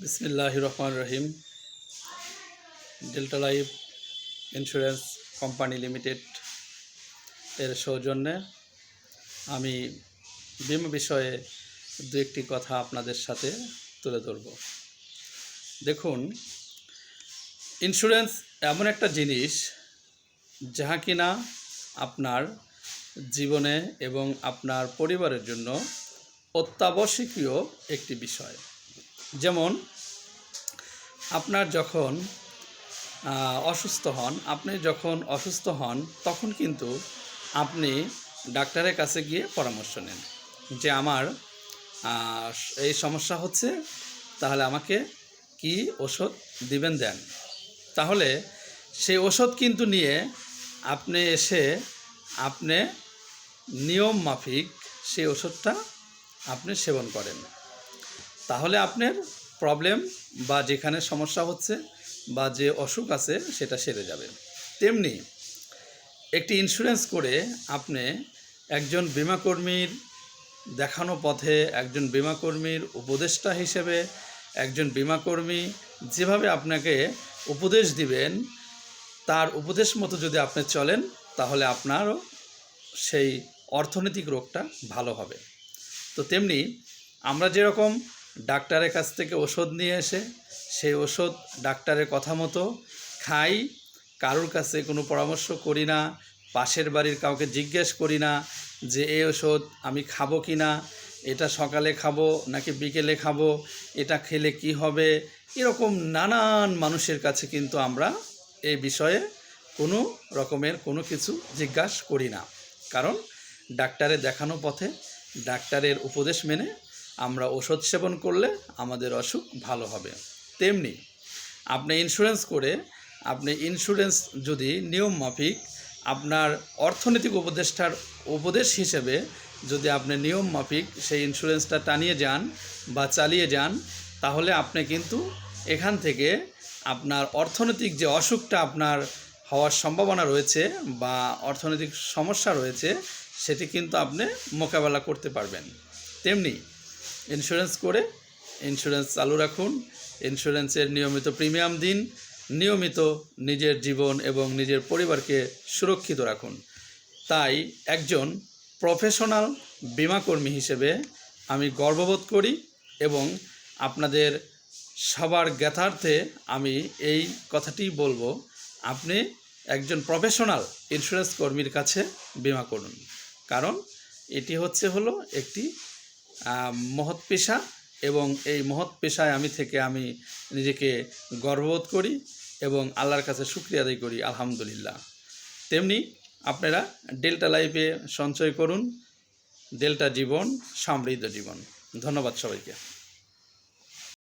বিসমিল্লাহির রহমানির রহিম। Delta life insurance company limited এর সৌজন্যে আমি বীমা বিষয়ে দু একটি কথা আপনাদের সাথে তুলে ধরব। দেখুন, ইন্স্যুরেন্স এমন একটা জিনিস যাহা কিনা আপনার জীবনে এবং আপনার পরিবারের জন্য অত্যাবশ্যকীয় একটি বিষয়। যেমন আপনার যখন অসুস্থ হন তখন কিন্তু আপনি ডাক্তারের কাছে গিয়ে পরামর্শ নেন যে আমার এই সমস্যা হচ্ছে, তাহলে আমাকে কি ওষুধ দিবেন দেন। তাহলে সেই ওষুধ কিন্তু নিয়ে আপনি এসে আপনি নিয়ম মাফিক সেই ওষুধটা আপনি সেবন করেন, তাহলে আপনার প্রবলেম বা যেখানে সমস্যা হচ্ছে বা যে অসুখ আছে সেটা সেরে যাবে। তেমনি একটি ইন্স্যুরেন্স করে আপনি একজন বীমাকর্মীর দেখানো পথে, একজন বীমাকর্মীর উপদেষ্টা হিসেবে একজন বীমাকর্মী যেভাবে আপনাকে উপদেশ দিবেন তার উপদেশ মতো যদি আপনি চলেন, তাহলে আপনারও সেই অর্থনৈতিক রোগটা ভালো হবে। তো তেমনি আমরা যেরকম ডাক্তারের কাছ থেকে ওষুধ নিয়ে এসে সেই ওষুধ ডাক্তারের কথা মতো খাই, কারোর কাছে কোনো পরামর্শ করি না, পাশের বাড়ির কাউকে জিজ্ঞেস করি না যে এই ওষুধ আমি খাবো কি না, এটা সকালে খাবো নাকি বিকেলে খাবো, এটা খেলে কি হবে, এরকম নানান মানুষের কাছে কিন্তু আমরা এই বিষয়ে কোনো রকমের কোনো কিছু জিজ্ঞাসা করি না। কারণ ডাক্তারের দেখানো পথে ডাক্তারের উপদেশ মেনে আমরা ওষুধ সেবন করলে আমাদের অসুখ ভালো হবে। তেমনি আপনি ইন্স্যুরেন্স করে আপনি ইন্স্যুরেন্স যদি নিয়ম মাফিক আপনার অর্থনৈতিক উপদেষ্টার উপদেশ হিসেবে যদি আপনি নিয়ম মাফিক সেই ইন্স্যুরেন্সটা টানিয়ে যান বা চালিয়ে যান, তাহলে আপনি কিন্তু এখান থেকে আপনার অর্থনৈতিক যে অসুখটা আপনার হওয়ার সম্ভাবনা রয়েছে বা অর্থনৈতিক সমস্যা রয়েছে সেটি কিন্তু আপনি মোকাবেলা করতে পারবেন। তেমনি ইন্স্যুরেন্স করে ইন্স্যুরেন্স চালু রাখুন, ইন্স্যুরেন্সের নিয়মিত প্রিমিয়াম দিন, নিয়মিত নিজের জীবন এবং নিজের পরিবারকে সুরক্ষিত রাখুন। তাই একজন প্রফেশনাল বীমাকর্মী হিসেবে আমি গর্ববোধ করি এবং আপনাদের সবার জ্ঞাতার্থে আমি এই কথাটি বলবো, আপনি একজন প্রফেশনাল ইন্স্যুরেন্স কর্মীর কাছে বীমা করুন। কারণ এটি হলো একটি মহৎ পেশা এবং এই মহৎ পেশায় আমি নিজেকে গর্ববোধ করি এবং আল্লাহর কাছে শুকরিয়া আদায় করি, আলহামদুলিল্লাহ। তেমনি আপনারা ডেল্টা লাইফে সঞ্চয় করুন। ডেল্টা জীবন সমৃদ্ধ জীবন। ধন্যবাদ সবাইকে।